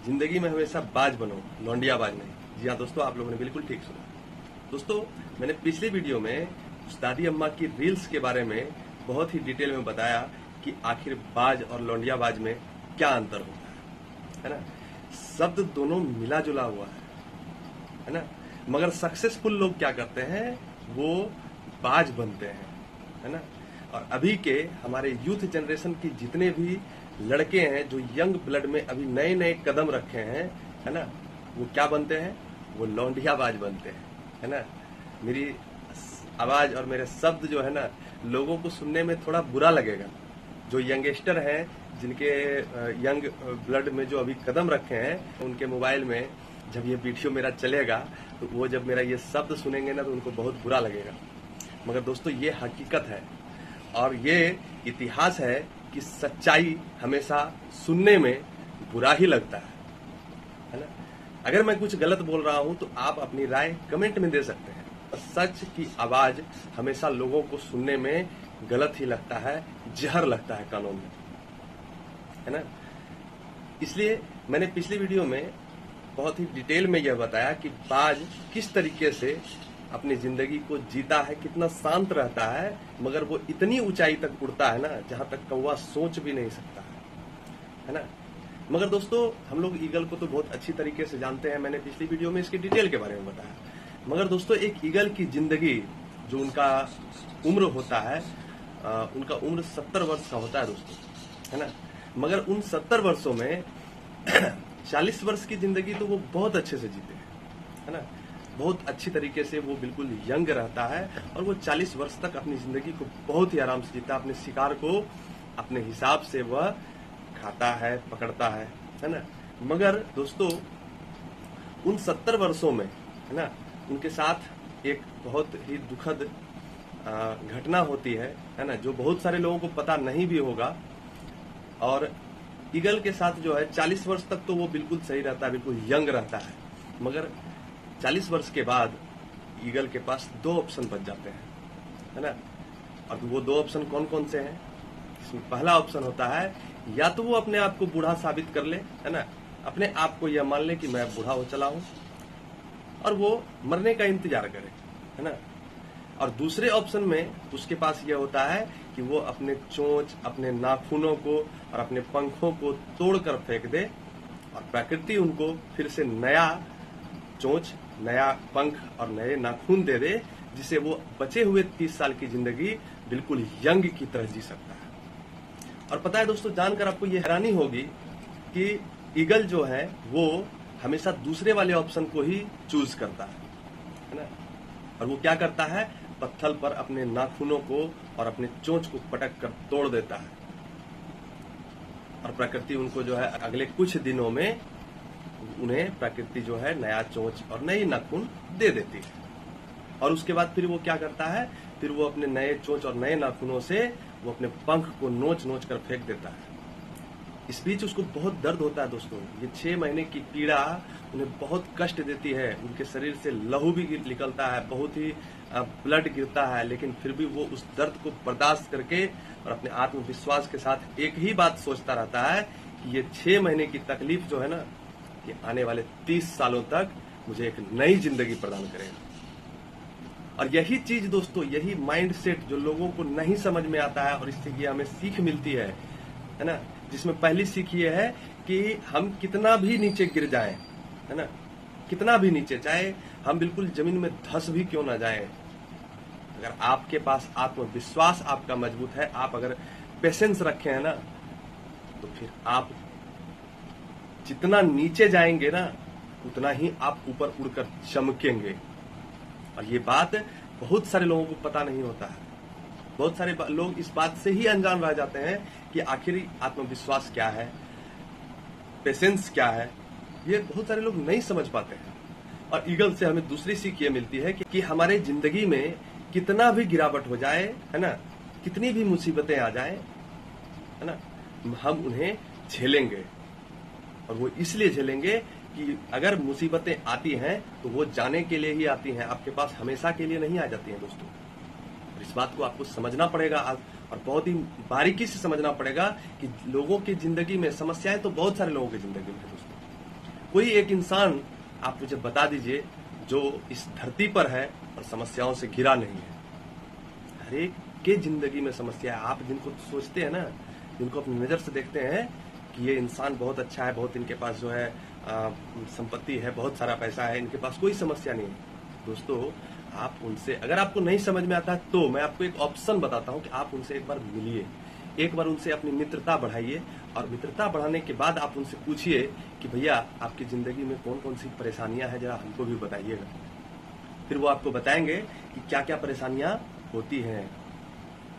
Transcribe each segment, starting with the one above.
जिंदगी में हमेशा बाज बनो, लौंडिया बाज नहीं। जी हाँ दोस्तों, आप लोगों ने बिल्कुल ठीक सुना। दोस्तों, मैंने पिछले वीडियो में दादी अम्मा की रील्स के बारे में बहुत ही डिटेल में बताया कि आखिर बाज और लौंडिया बाज में क्या अंतर होता है ना। शब्द दोनों मिला जुला हुआ है ना। मगर सक्सेसफुल लोग क्या करते हैं, वो बाज बनते हैं, है ना। और अभी के हमारे यूथ जनरेशन की जितने भी लड़के हैं जो यंग ब्लड में अभी नए नए कदम रखे हैं, है ना, वो क्या बनते हैं, वो लौंडिया बाज बनते हैं, है ना। मेरी आवाज और मेरे शब्द जो है ना, लोगों को सुनने में थोड़ा बुरा लगेगा। जो यंगस्टर हैं, जिनके यंग ब्लड में जो अभी कदम रखे हैं, उनके मोबाइल में जब ये वीडियो मेरा चलेगा तो वो जब मेरा ये शब्द सुनेंगे ना तो उनको बहुत बुरा लगेगा। मगर दोस्तों, ये हकीकत है और ये इतिहास है कि सच्चाई हमेशा सुनने में बुरा ही लगता है ना। अगर मैं कुछ गलत बोल रहा हूं तो आप अपनी राय कमेंट में दे सकते हैं। सच की आवाज हमेशा लोगों को सुनने में गलत ही लगता है, जहर लगता है कानों में, है ना। इसलिए मैंने पिछली वीडियो में बहुत ही डिटेल में यह बताया कि बाज किस तरीके से अपनी जिंदगी को जीता है, कितना शांत रहता है, मगर वो इतनी ऊंचाई तक उड़ता है ना जहां तक कौवा सोच भी नहीं सकता है ना। मगर दोस्तों, हम लोग ईगल को तो बहुत अच्छी तरीके से जानते हैं, मैंने पिछली वीडियो में इसकी डिटेल के बारे में बताया। मगर दोस्तों, एक ईगल की जिंदगी जो उनका उम्र होता है, उनका उम्र 70 वर्ष का होता है दोस्तों, है ना। मगर उन 70 वर्षों में 40 वर्ष की जिंदगी तो वो बहुत अच्छे से जीते हैं, है ना। बहुत अच्छी तरीके से वो बिल्कुल यंग रहता है और वो 40 वर्ष तक अपनी जिंदगी को बहुत ही आराम से जीता है। अपने शिकार को अपने हिसाब से वह खाता है, पकड़ता है ना। मगर दोस्तों, उन 70 वर्षों में, है ना, उनके साथ एक बहुत ही दुखद घटना होती है ना, जो बहुत सारे लोगों को पता नहीं भी होगा। और ईगल के साथ जो है 40 वर्ष तक तो वो बिल्कुल सही रहता है, बिल्कुल यंग रहता है। मगर 40 वर्ष के बाद ईगल के पास 2 ऑप्शन बच जाते हैं, है ना। और वो 2 ऑप्शन कौन कौन से हैं? इसमें पहला ऑप्शन होता है, या तो वो अपने आप को बूढ़ा साबित कर ले, है ना, अपने आप को यह मान ले कि मैं बूढ़ा हो चला हूं और वो मरने का इंतजार करे, है ना। और दूसरे ऑप्शन में उसके पास यह होता है कि वो अपने चोंच, अपने नाखूनों को और अपने पंखों को तोड़कर फेंक दे और प्रकृति उनको फिर से नया चोंच, नया पंख और नए नाखून दे दे, जिसे वो बचे हुए 30 साल की जिंदगी बिल्कुल यंग की तरह जी सकता है। और पता है दोस्तों, जानकर आपको ये हैरानी होगी कि ईगल जो है वो हमेशा दूसरे वाले ऑप्शन को ही चूज करता है ना। और वो क्या करता है, पत्थर पर अपने नाखूनों को और अपने चोंच को पटक कर तोड़ देता है और प्रकृति उनको जो है अगले कुछ दिनों में उन्हें प्रकृति जो है नया चोंच और नई नाखून दे देती है। और उसके बाद फिर वो क्या करता है, फिर वो अपने नए चोंच और नए नाखूनों से वो अपने पंख को नोच नोच कर फेंक देता है। इस बीच उसको बहुत दर्द होता है दोस्तों। ये 6 महीने की पीड़ा उन्हें बहुत कष्ट देती है। उनके शरीर से लहू भी निकलता है, बहुत ही ब्लड गिरता है, लेकिन फिर भी वो उस दर्द को बर्दाश्त करके और अपने आत्मविश्वास के साथ एक ही बात सोचता रहता है कि ये 6 महीने की तकलीफ जो है ना, ये आने वाले 30 सालों तक मुझे एक नई जिंदगी प्रदान करेगा। और यही चीज दोस्तों, यही माइंडसेट जो लोगों को नहीं समझ में आता है और इससे ये हमें सीख मिलती है ना। जिसमें पहली सीख ये है कि हम कितना भी नीचे गिर जाएं, है ना, कितना भी नीचे, चाहे हम बिल्कुल जमीन में धंस भी क्यों ना जाएं, अगर आपके पास आत्मविश्वास आपका मजबूत है, आप अगर पेशेंस रखे हैं ना, तो फिर आप जितना नीचे जाएंगे ना, उतना ही आप ऊपर उड़कर चमकेंगे। और ये बात बहुत सारे लोगों को पता नहीं होता है। बहुत सारे लोग इस बात से ही अनजान रह जाते हैं कि आखिर आत्मविश्वास क्या है, पेशेंस क्या है, ये बहुत सारे लोग नहीं समझ पाते हैं। और ईगल से हमें दूसरी सीख ये मिलती है कि हमारे जिंदगी में कितना भी गिरावट हो जाए, है ना, कितनी भी मुसीबतें आ जाए, है ना, हम उन्हें झेलेंगे। और वो इसलिए झेलेंगे कि अगर मुसीबतें आती हैं तो वो जाने के लिए ही आती हैं, आपके पास हमेशा के लिए नहीं आ जाती हैं दोस्तों। और इस बात को आपको समझना पड़ेगा और बहुत ही बारीकी से समझना पड़ेगा कि लोगों की जिंदगी में समस्याएं तो बहुत सारे लोगों की जिंदगी में है दोस्तों, कोई एक इंसान आप मुझे बता दीजिए जो इस धरती पर है और समस्याओं से घिरा नहीं है। हर एक के जिंदगी में समस्या है। आप जिनको सोचते हैं ना, जिनको अपनी नजर से देखते हैं कि ये इंसान बहुत अच्छा है, बहुत इनके पास जो है संपत्ति है, बहुत सारा पैसा है, इनके पास कोई समस्या नहीं है। दोस्तों, आप उनसे, अगर आपको नहीं समझ में आता है तो मैं आपको एक ऑप्शन बताता हूं कि आप उनसे एक बार मिलिए, एक बार उनसे अपनी मित्रता बढ़ाइए, और मित्रता बढ़ाने के बाद आप उनसे पूछिए कि भैया आपकी जिंदगी में कौन कौन सी परेशानियां हैं, जरा हमको भी बताइएगा। फिर वो आपको बताएंगे कि क्या क्या परेशानियां होती हैं।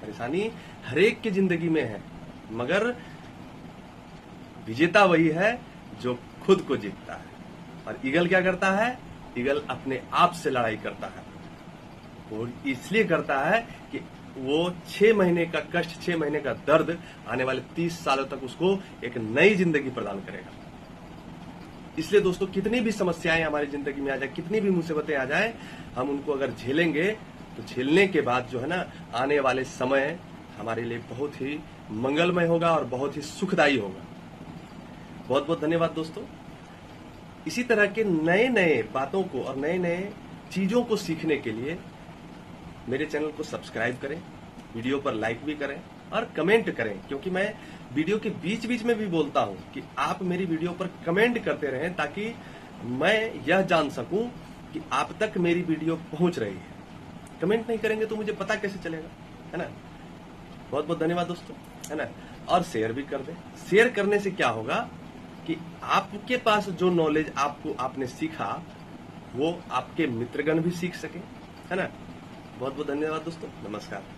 परेशानी हर एक की जिंदगी में है, मगर विजेता वही है जो खुद को जीतता है। और ईगल क्या करता है? ईगल अपने आप से लड़ाई करता है। वो इसलिए करता है कि वो 6 महीने का कष्ट, 6 महीने का दर्द आने वाले 30 सालों तक उसको एक नई जिंदगी प्रदान करेगा। इसलिए दोस्तों, कितनी भी समस्याएं हमारी जिंदगी में आ जाए, कितनी भी मुसीबतें आ जाए, हम उनको अगर झेलेंगे तो झेलने के बाद जो है ना, आने वाले समय हमारे लिए बहुत ही मंगलमय होगा और बहुत ही सुखदायी होगा। बहुत बहुत धन्यवाद दोस्तों। इसी तरह के नए नए बातों को और नए नए चीजों को सीखने के लिए मेरे चैनल को सब्सक्राइब करें, वीडियो पर लाइक भी करें और कमेंट करें, क्योंकि मैं वीडियो के बीच बीच में भी बोलता हूं कि आप मेरी वीडियो पर कमेंट करते रहें, ताकि मैं यह जान सकूं कि आप तक मेरी वीडियो पहुंच रही है। कमेंट नहीं करेंगे तो मुझे पता कैसे चलेगा, है ना। बहुत बहुत धन्यवाद दोस्तों, है ना। और शेयर भी कर दें। शेयर करने से क्या होगा कि आपके पास जो नॉलेज आपने सीखा वो आपके मित्रगण भी सीख सके, है ना। बहुत बहुत धन्यवाद दोस्तों, नमस्कार।